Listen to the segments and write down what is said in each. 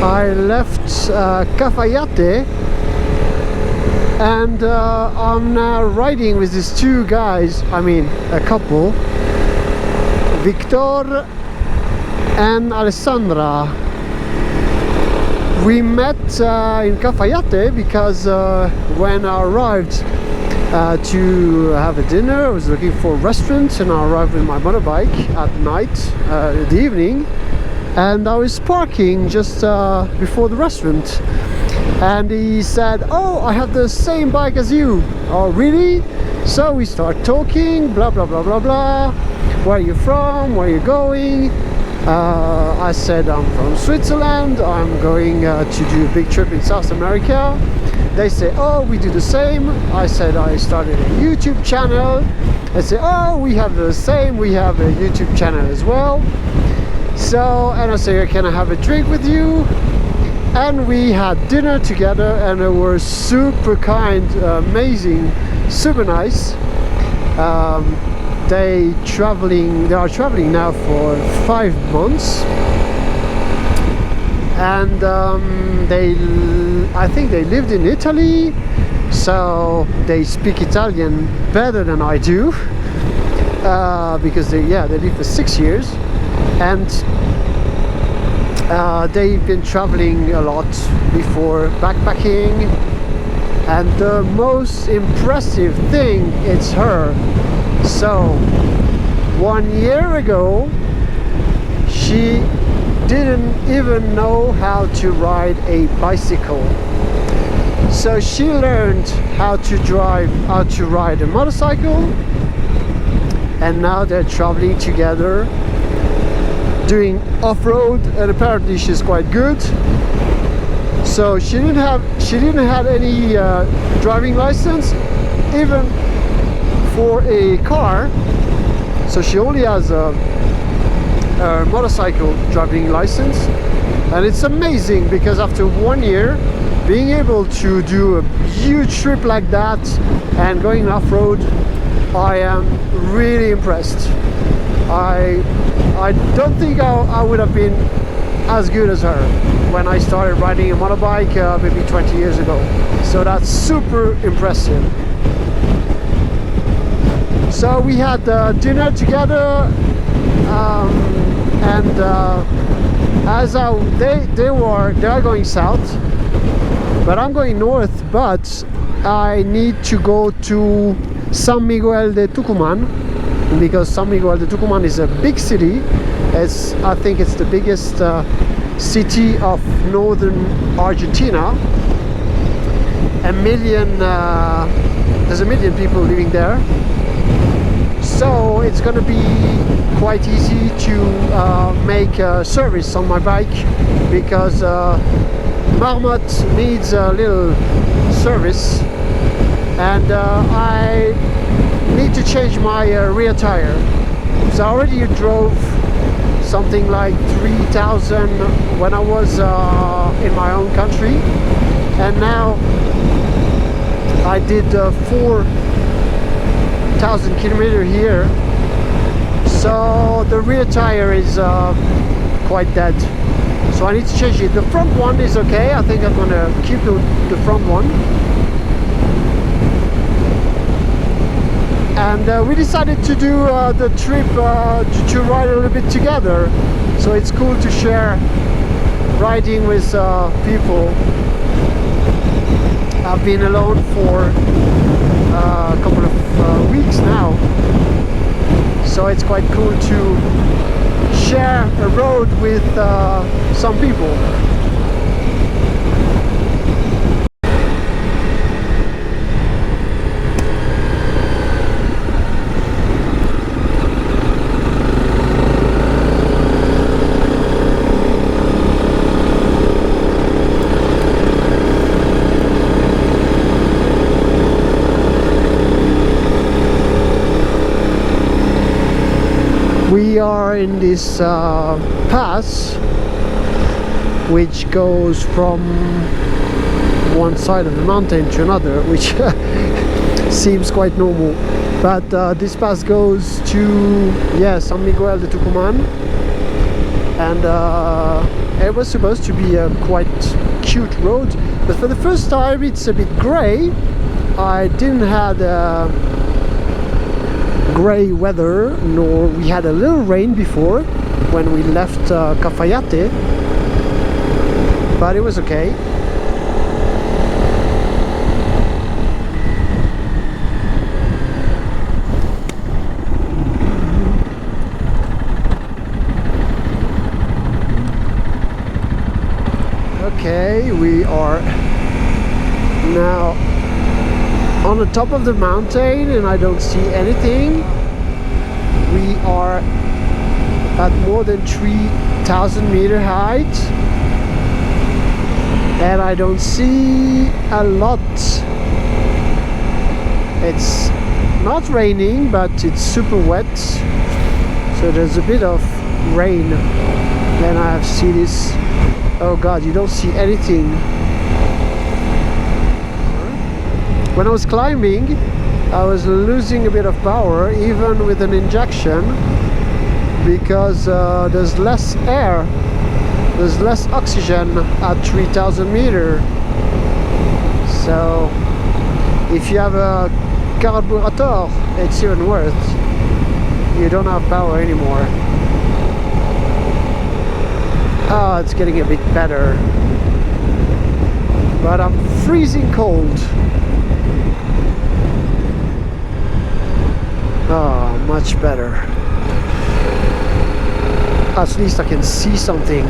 I left Cafayate, and I'm now riding with these two guys, I mean a couple, Victor and Alessandra. We met in Cafayate because when I arrived to have a dinner, I was looking for a restaurant, and I arrived with my motorbike at night, in the evening, and I was parking just before the restaurant, and he said, "Oh, I have the same bike as you." "Oh, really?" So we start talking, blah blah blah blah blah. "Where are you from? Where are you going?" I said, "I'm from Switzerland. I'm going to do a big trip in South America." They say, "Oh, we do the same." I said, "I started a YouTube channel." They say, "Oh, we have the same. We have a YouTube channel as well." So, and I say, "Can I have a drink with you?" And we had dinner together, and they were super kind, amazing, super nice. They are traveling now for 5 months, and I think they lived in Italy, so they speak Italian better than I do, because they lived for 6 years, and they've been traveling a lot before, backpacking. And the most impressive thing is her. So 1 year ago, she didn't even know how to ride a bicycle. So she learned how to ride a motorcycle, and now they're traveling together, doing off-road, and apparently she's quite good. So she didn't have any driving license, even for a car. So she only has a motorcycle driving license, and it's amazing because after 1 year, being able to do a huge trip like that and going off-road, I am really impressed. I don't think I would have been as good as her when I started riding a motorbike maybe 20 years ago. So that's super impressive. So we had dinner together, and as they are going south, but I'm going north. But I need to go to San Miguel de Tucumán, because San Miguel de Tucumán is a big city. I think it's the biggest city of northern Argentina. There's 1 million people living there. So it's gonna be quite easy to make a service on my bike, because Marmot needs a little service, and I need to change my rear tire. So I already drove something like 3,000 when I was in my own country, and now I did 4,000 kilometers here. So the rear tire is quite dead, so I need to change it. The front one is okay. I think I'm gonna keep the front one. And we decided to do the trip to ride a little bit together. So it's cool to share riding with people. I've been alone for a couple of weeks now, so it's quite cool to share a road with some people. We are in this pass which goes from one side of the mountain to another, which seems quite normal, but this pass goes to San Miguel de Tucumán, and it was supposed to be a quite cute road, but for the first time it's a bit gray. I didn't have gray weather, nor we had a little rain before when we left Cafayate, but it was okay. Okay, we are now on the top of the mountain and I don't see anything. We are at more than 3,000 meter height and I don't see a lot. It's not raining, but it's super wet, so there's a bit of rain. Then I have see this. Oh god, you don't see anything. When I was climbing, I was losing a bit of power, even with an injection, because there's less air, there's less oxygen at 3,000 meter. So if you have a carburetor, it's even worse. You don't have power anymore. Oh, it's getting a bit better, but I'm freezing cold. Oh, much better. At least I can see something.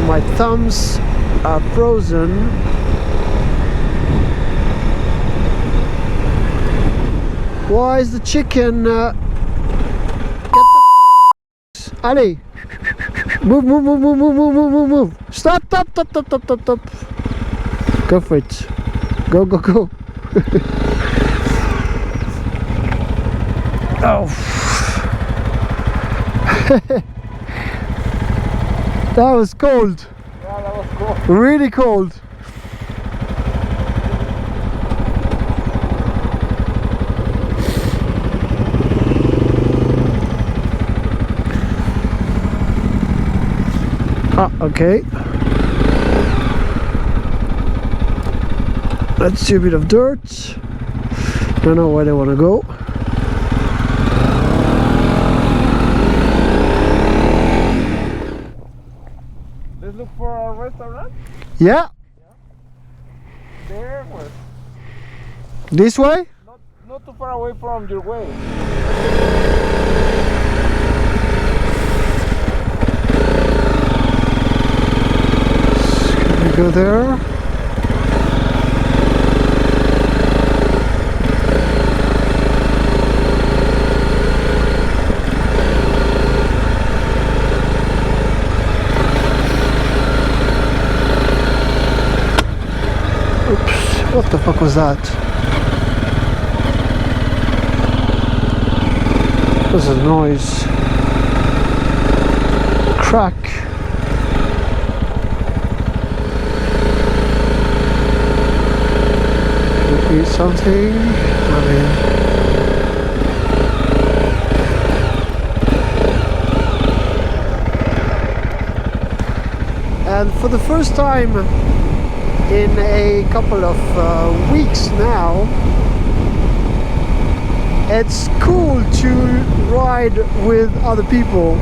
My thumbs are frozen. Why is the chicken Allez, move, move, move, move, move, move, move, move, move. Stop, stop, stop, stop, stop, stop, stop. Go for it. Go, go, go. Oh. That was cold. Yeah, that was cold. Really cold. Ah, okay. Let's see a bit of dirt. Don't know where they want to go. Let's look for a restaurant. Yeah. There was. This way? Not too far away from your way. Go there. Oops, what the fuck was that? What was the noise? Crack. Something, I mean, and for the first time in a couple of weeks now, it's cool to ride with other people,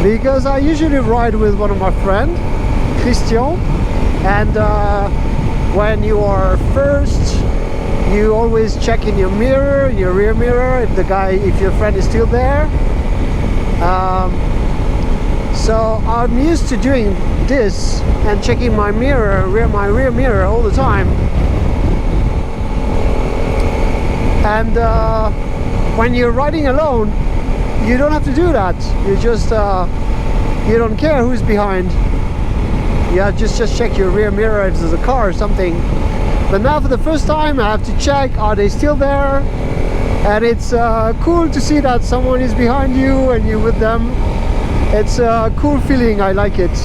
because I usually ride with one of my friends, Christian, and when you are first, you always check in your mirror, your rear mirror, if your friend is still there. So I'm used to doing this and checking my my rear mirror all the time. And when you're riding alone, you don't have to do that. You just you don't care who's behind. You just check your rear mirror if there's a car or something. But now for the first time I have to check, are they still there? And it's cool to see that someone is behind you and you're with them. It's a cool feeling, I like it.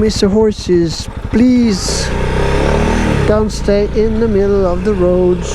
Mr. Horses, please don't stay in the middle of the roads.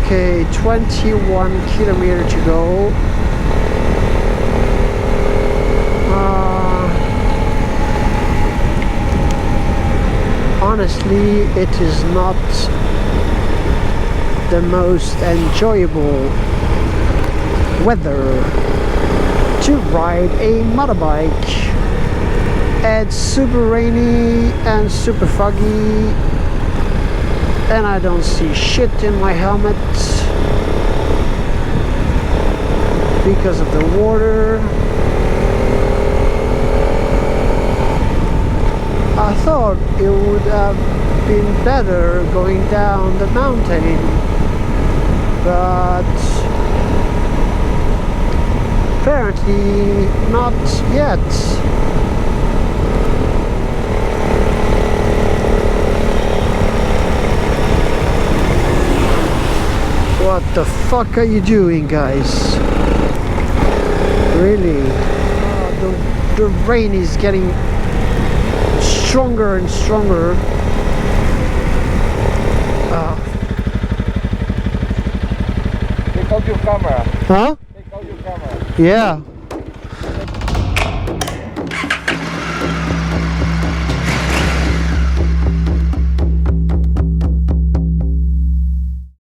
Okay, 21 kilometers to go. Honestly, it is not the most enjoyable weather to ride a motorbike. It's super rainy and super foggy, and I don't see shit in my helmet because of the water. I thought it would have been better going down the mountain, but apparently not yet. What the fuck are you doing, guys? Really? The rain is getting stronger and stronger. Take out your camera. Huh? Take out your camera. Yeah.